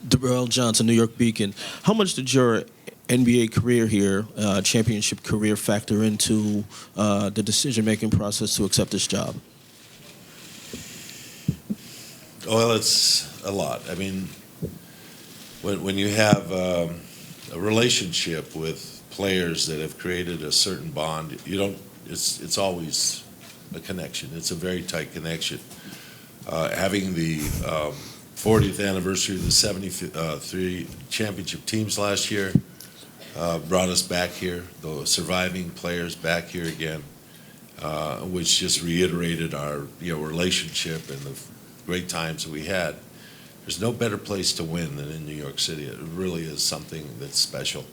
Darrell Johnson, New York Beacon. How much did your NBA career here, championship career, factor into the decision-making process to accept this job? Well, it's a lot. I mean, when you have a relationship with players that have created a certain bond, you don't. It's always a connection. It's a very tight connection. Having the 40th anniversary of the 73 championship teams last year brought us back here. The surviving players back here again, which just reiterated our relationship and the great times that we had. There's no better place to win than in New York City. It really is something that's special,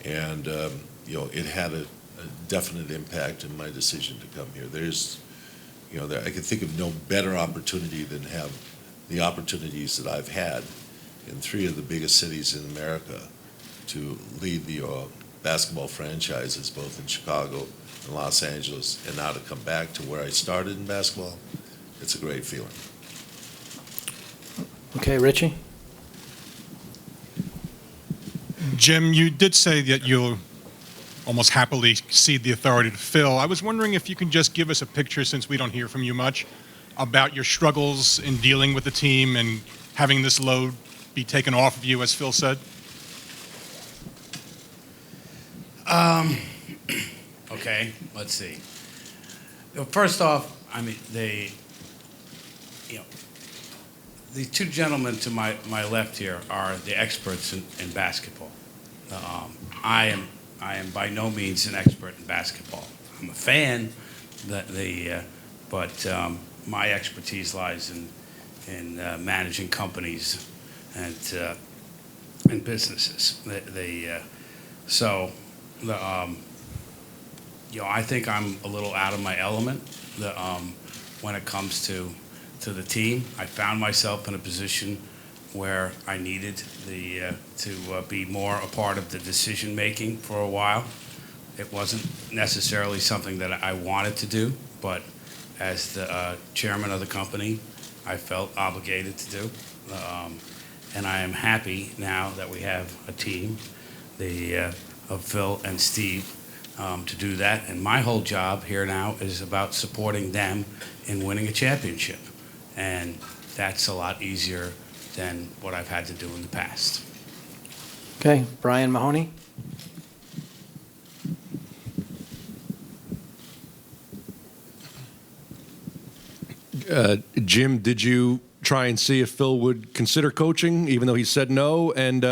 and it had a definite impact in my decision to come here. I can think of no better opportunity than have the opportunities that I've had in three of the biggest cities in America to lead the basketball franchises, both in Chicago and Los Angeles, and now to come back to where I started in basketball. It's a great feeling. Okay, Richie? Jim, you did say that you'll almost happily cede the authority to Phil. I was wondering if you can just give us a picture, since we don't hear from you much, about your struggles in dealing with the team and having this load be taken off of you, as Phil said. Okay, let's see. First off, I mean, the two gentlemen to my left here are the experts in basketball. I am by no means an expert in basketball. I'm a fan, but my expertise lies in managing companies and businesses. I think I'm a little out of my element when it comes to the team. I found myself in a position where I needed to be more a part of the decision making for a while. It wasn't necessarily something that I wanted to do, but as the chairman of the company, I felt obligated to do. And I am happy now that we have a team of Phil and Steve to do that. And my whole job here now is about supporting them in winning a championship. And that's a lot easier than what I've had to do in the past. Okay, Brian Mahoney? Jim, did you try and see if Phil would consider coaching, even though he said no? And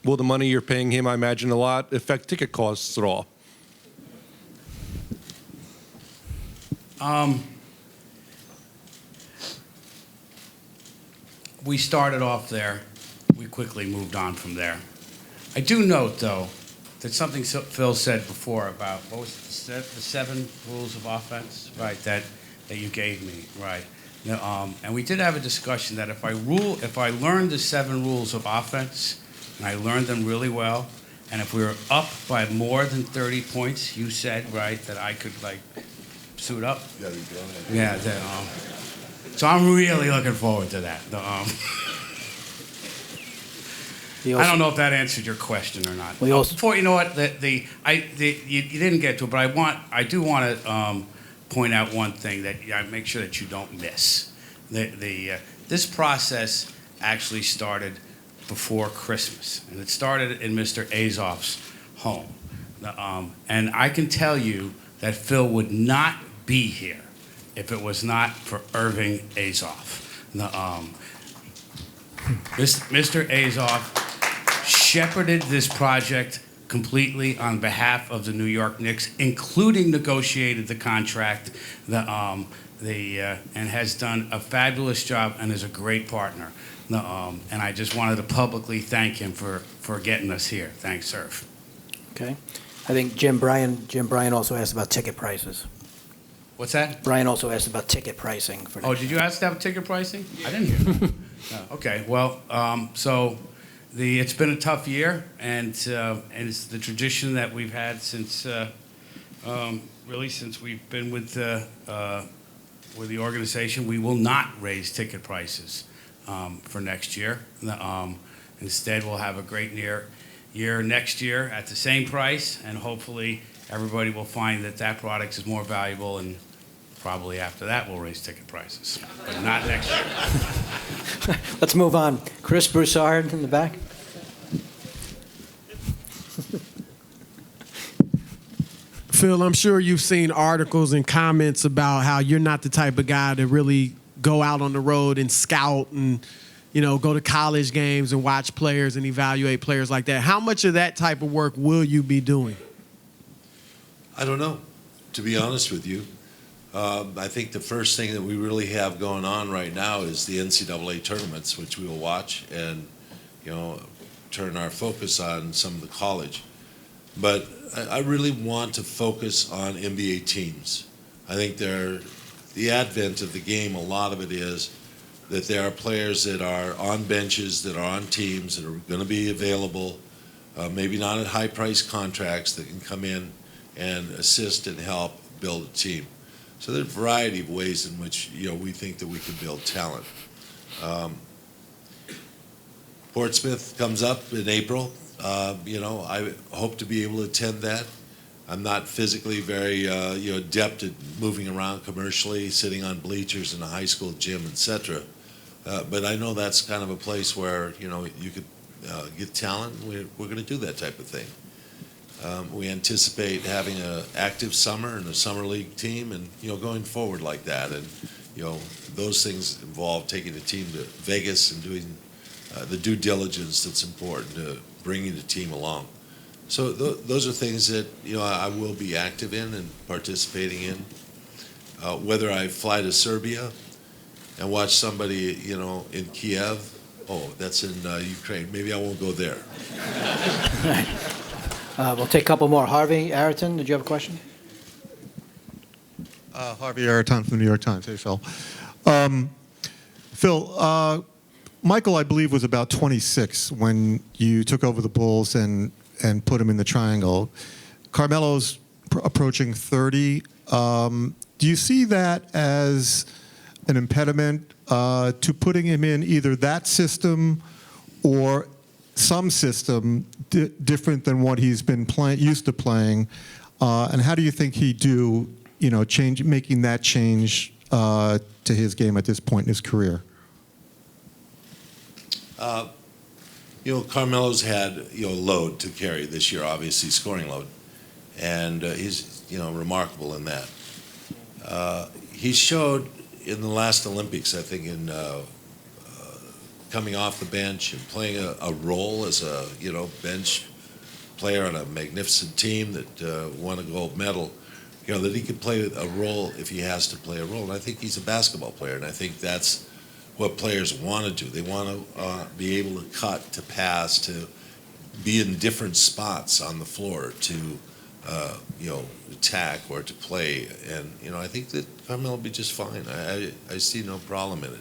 will the money you're paying him, I imagine a lot, affect ticket costs at all? We started off there. We quickly moved on from there. I do note, though, that something Phil said before about, what was it, the 7 rules of offense, right, that you gave me, right? And we did have a discussion that if I learned the 7 rules of offense, and I learned them really well, and if we were up by more than 30 points, you said, right, that I could, suit up. Yeah, so I'm really looking forward to that. I don't know if that answered your question or not. Before, you know what, you didn't get to it, but I do want to point out one thing that I make sure that you don't miss. This process actually started before Christmas, and it started in Mr. Azoff's home. And I can tell you that Phil would not be here if it was not for Irving Azoff. Mr. Azoff shepherded this project completely on behalf of the New York Knicks, including negotiated the contract, and has done a fabulous job and is a great partner. And I just wanted to publicly thank him for getting us here. Thanks, sir. Okay. I think Jim Bryan also asked about ticket prices. What's that? Brian also asked about ticket pricing. Did you ask about ticket pricing? I didn't hear that. No. Okay, well, it's been a tough year, and it's the tradition that we've had since we've been with the organization. We will not raise ticket prices for next year, Instead, we'll have a great year next year at the same price, and hopefully everybody will find that that product is more valuable, and probably after that we'll raise ticket prices, but not next year. Let's move on. Chris Broussard in the back. Phil, I'm sure you've seen articles and comments about how you're not the type of guy to really go out on the road and scout and, you know, go to college games and watch players and evaluate players like that. How much of that type of work will you be doing? I don't know, to be honest with you. I think the first thing that we really have going on right now is the NCAA tournaments, which we will watch and, you know, turn our focus on some of the college. But I really want to focus on NBA teams. I think the advent of the game, a lot of it is that there are players that are on benches, that are on teams, that are going to be available, maybe not at high-priced contracts, that can come in and assist and help build a team. So there's a variety of ways in which, you know, we think that we can build talent. Portsmouth comes up in April. You know, I hope to be able to attend that. I'm not physically very, you know, adept at moving around commercially, sitting on bleachers in a high school gym, etc. But I know that's kind of a place where, you know, you could get talent. We're going to do that type of thing. We anticipate having an active summer and a summer league team, and, you know, going forward like that. And, you know, those things involve taking the team to Vegas and doing the due diligence that's important to bringing the team along. So those are things that, you know, I will be active in and participating in. Whether I fly to Serbia and watch somebody, you know, in Kiev, oh, that's in Ukraine. Maybe I won't go there. We'll take a couple more. Harvey Ayrton, did you have a question? Harvey Ayrton from the New York Times. Hey, Phil. Phil, Michael, I believe, was about 26 when you took over the Bulls and put him in the triangle. Carmelo's approaching 30. Do you see that as an impediment to putting him in either that system or some system different than what he's been used to playing? And how do you think he'd do, you know, making that change to his game at this point in his career? You know, Carmelo's had, you know, load to carry this year, obviously scoring load, and he's, you know, remarkable in that. He showed in the last Olympics, I think, in coming off the bench and playing a role as a, you know, bench player on a magnificent team that won a gold medal. You know, that he could play a role if he has to play a role. And I think he's a basketball player, and I think that's what players want to do. They want to be able to cut, to pass, to be in different spots on the floor, to you know, attack or to play. And, you know, I think that Carmelo will be just fine. I see no problem in it.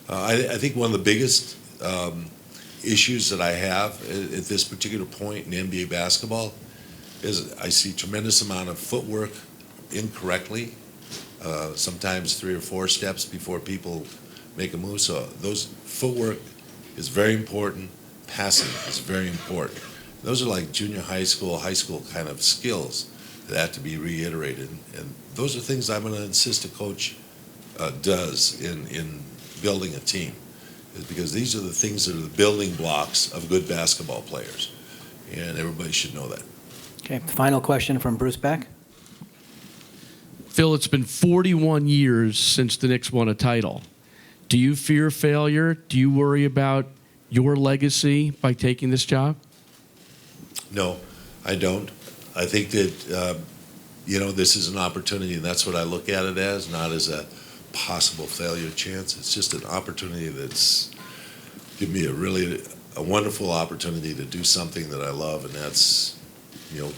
I think one of the biggest issues that I have at this particular point in NBA basketball is I see tremendous amount of footwork incorrectly, sometimes 3 or 4 steps before people make a move. So those footwork is very important. Passing is very important. Those are like junior high school kind of skills that have to be reiterated. And those are things I'm going to insist a coach does in building a team, is because these are the things that are the building blocks of good basketball players. And everybody should know that. Okay, final question from Bruce Beck. Phil, it's been 41 years since the Knicks won a title. Do you fear failure? Do you worry about your legacy by taking this job? No, I don't. I think that, you know, this is an opportunity, and that's what I look at it as, not as a possible failure chance. It's just an opportunity that's given me a wonderful opportunity to do something that I love, and that's, you know,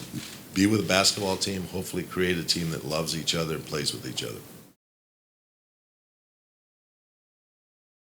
be with a basketball team, hopefully create a team that loves each other and plays with each other.